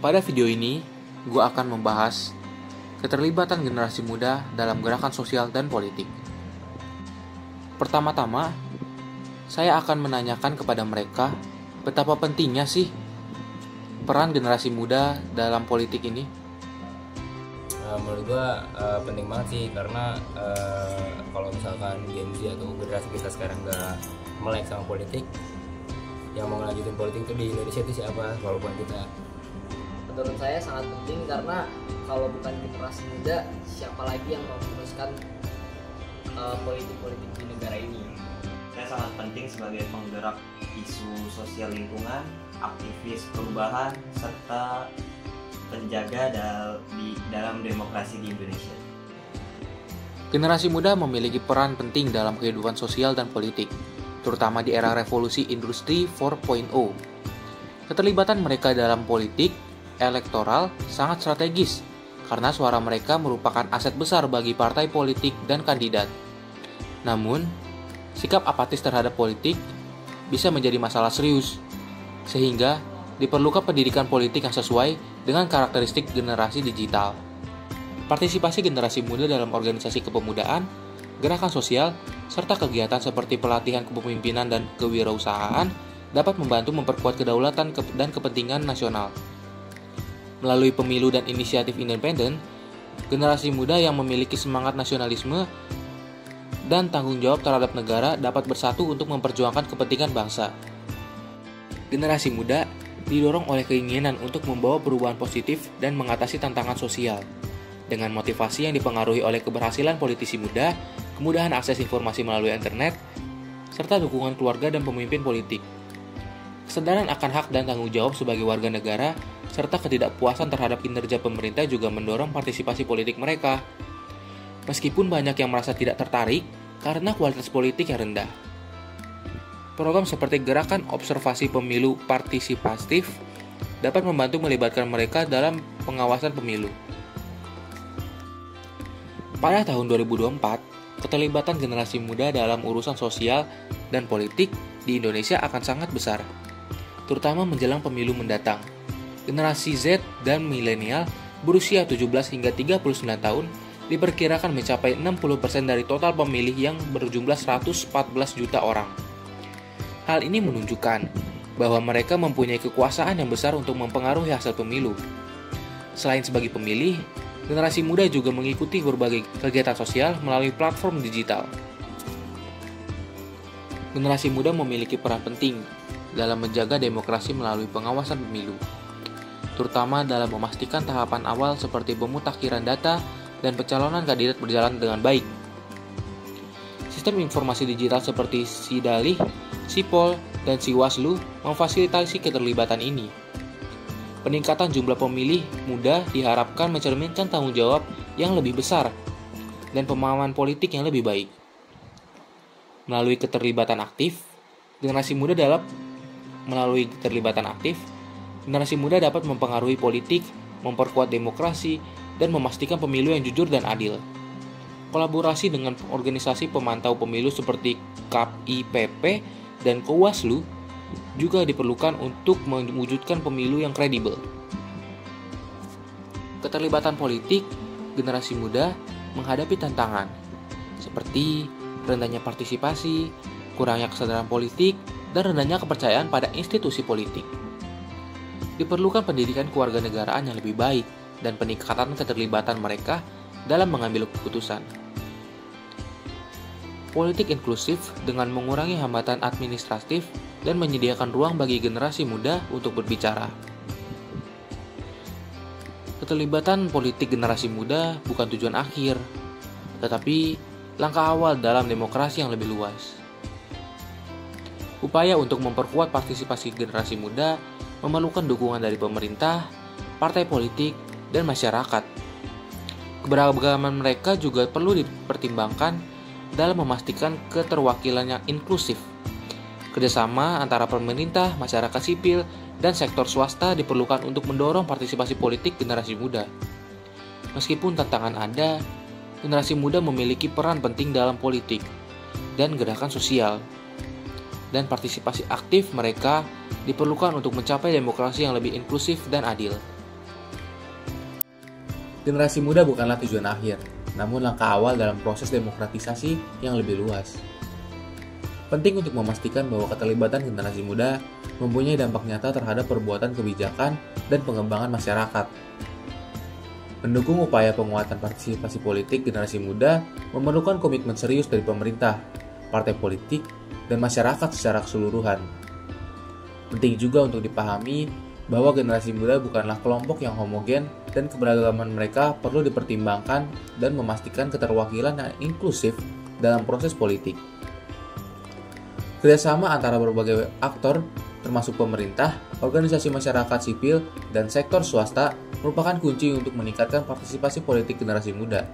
Pada video ini, gue akan membahas keterlibatan generasi muda dalam gerakan sosial dan politik. Pertama-tama, saya akan menanyakan kepada mereka betapa pentingnya sih peran generasi muda dalam politik ini. Menurut gue penting banget sih, karena kalau misalkan Gen Z atau generasi kita sekarang gak melek sama politik, yang mau ngelanjutin politik itu di Indonesia itu siapa walaupun kita. Menurut saya sangat penting, karena kalau bukan generasi muda, siapa lagi yang mau meneruskan politik-politik di negara ini. Saya sangat penting sebagai penggerak isu sosial lingkungan, aktivis perubahan, serta penjaga dalam demokrasi di Indonesia. Generasi muda memiliki peran penting dalam kehidupan sosial dan politik, terutama di era revolusi industri 4.0. Keterlibatan mereka dalam politik elektoral sangat strategis, karena suara mereka merupakan aset besar bagi partai politik dan kandidat. Namun, sikap apatis terhadap politik bisa menjadi masalah serius, sehingga diperlukan pendidikan politik yang sesuai dengan karakteristik generasi digital. Partisipasi generasi muda dalam organisasi kepemudaan, gerakan sosial, serta kegiatan seperti pelatihan kepemimpinan dan kewirausahaan dapat membantu memperkuat kedaulatan dan kepentingan nasional. Melalui pemilu dan inisiatif independen, generasi muda yang memiliki semangat nasionalisme dan tanggung jawab terhadap negara dapat bersatu untuk memperjuangkan kepentingan bangsa. Generasi muda didorong oleh keinginan untuk membawa perubahan positif dan mengatasi tantangan sosial. Dengan motivasi yang dipengaruhi oleh keberhasilan politisi muda, kemudahan akses informasi melalui internet, serta dukungan keluarga dan pemimpin politik. Kesadaran akan hak dan tanggung jawab sebagai warga negara, serta ketidakpuasan terhadap kinerja pemerintah juga mendorong partisipasi politik mereka. Meskipun banyak yang merasa tidak tertarik karena kualitas politik yang rendah. Program seperti Gerakan Observasi Pemilu Partisipatif dapat membantu melibatkan mereka dalam pengawasan pemilu. Pada tahun 2024, keterlibatan generasi muda dalam urusan sosial dan politik di Indonesia akan sangat besar, terutama menjelang pemilu mendatang. Generasi Z dan milenial berusia 17 hingga 39 tahun diperkirakan mencapai 60% dari total pemilih yang berjumlah 114 juta orang. Hal ini menunjukkan bahwa mereka mempunyai kekuasaan yang besar untuk mempengaruhi hasil pemilu. Selain sebagai pemilih, generasi muda juga mengikuti berbagai kegiatan sosial melalui platform digital. Generasi muda memiliki peran penting dalam menjaga demokrasi melalui pengawasan pemilu, terutama dalam memastikan tahapan awal seperti pemutakhiran data dan pencalonan kandidat berjalan dengan baik. Sistem informasi digital seperti Sidalih, Sipol, dan Siwaslu memfasilitasi keterlibatan ini. Peningkatan jumlah pemilih muda diharapkan mencerminkan tanggung jawab yang lebih besar dan pemahaman politik yang lebih baik. Melalui keterlibatan aktif, generasi muda dapat mempengaruhi politik, memperkuat demokrasi, dan memastikan pemilu yang jujur dan adil. Kolaborasi dengan organisasi pemantau pemilu seperti KIPP dan Kowaslu juga diperlukan untuk mewujudkan pemilu yang kredibel. Keterlibatan politik generasi muda menghadapi tantangan seperti rendahnya partisipasi, kurangnya kesadaran politik, dan rendahnya kepercayaan pada institusi politik. Diperlukan pendidikan kewarganegaraan yang lebih baik dan peningkatan keterlibatan mereka dalam mengambil keputusan. Politik inklusif dengan mengurangi hambatan administratif dan menyediakan ruang bagi generasi muda untuk berbicara. Keterlibatan politik generasi muda bukan tujuan akhir, tetapi langkah awal dalam demokrasi yang lebih luas. Upaya untuk memperkuat partisipasi generasi muda memerlukan dukungan dari pemerintah, partai politik, dan masyarakat. Keberagaman mereka juga perlu dipertimbangkan dalam memastikan keterwakilan yang inklusif. Kerjasama antara pemerintah, masyarakat sipil, dan sektor swasta diperlukan untuk mendorong partisipasi politik generasi muda. Meskipun tantangan ada, generasi muda memiliki peran penting dalam politik dan gerakan sosial. Dan partisipasi aktif mereka diperlukan untuk mencapai demokrasi yang lebih inklusif dan adil. Generasi muda bukanlah tujuan akhir, namun langkah awal dalam proses demokratisasi yang lebih luas. Penting untuk memastikan bahwa keterlibatan generasi muda mempunyai dampak nyata terhadap perbuatan kebijakan dan pengembangan masyarakat. Mendukung upaya penguatan partisipasi politik generasi muda memerlukan komitmen serius dari pemerintah, partai politik, dan masyarakat secara keseluruhan. Penting juga untuk dipahami bahwa generasi muda bukanlah kelompok yang homogen dan keberagaman mereka perlu dipertimbangkan dan memastikan keterwakilan yang inklusif dalam proses politik. Kerjasama antara berbagai aktor, termasuk pemerintah, organisasi masyarakat sipil, dan sektor swasta merupakan kunci untuk meningkatkan partisipasi politik generasi muda.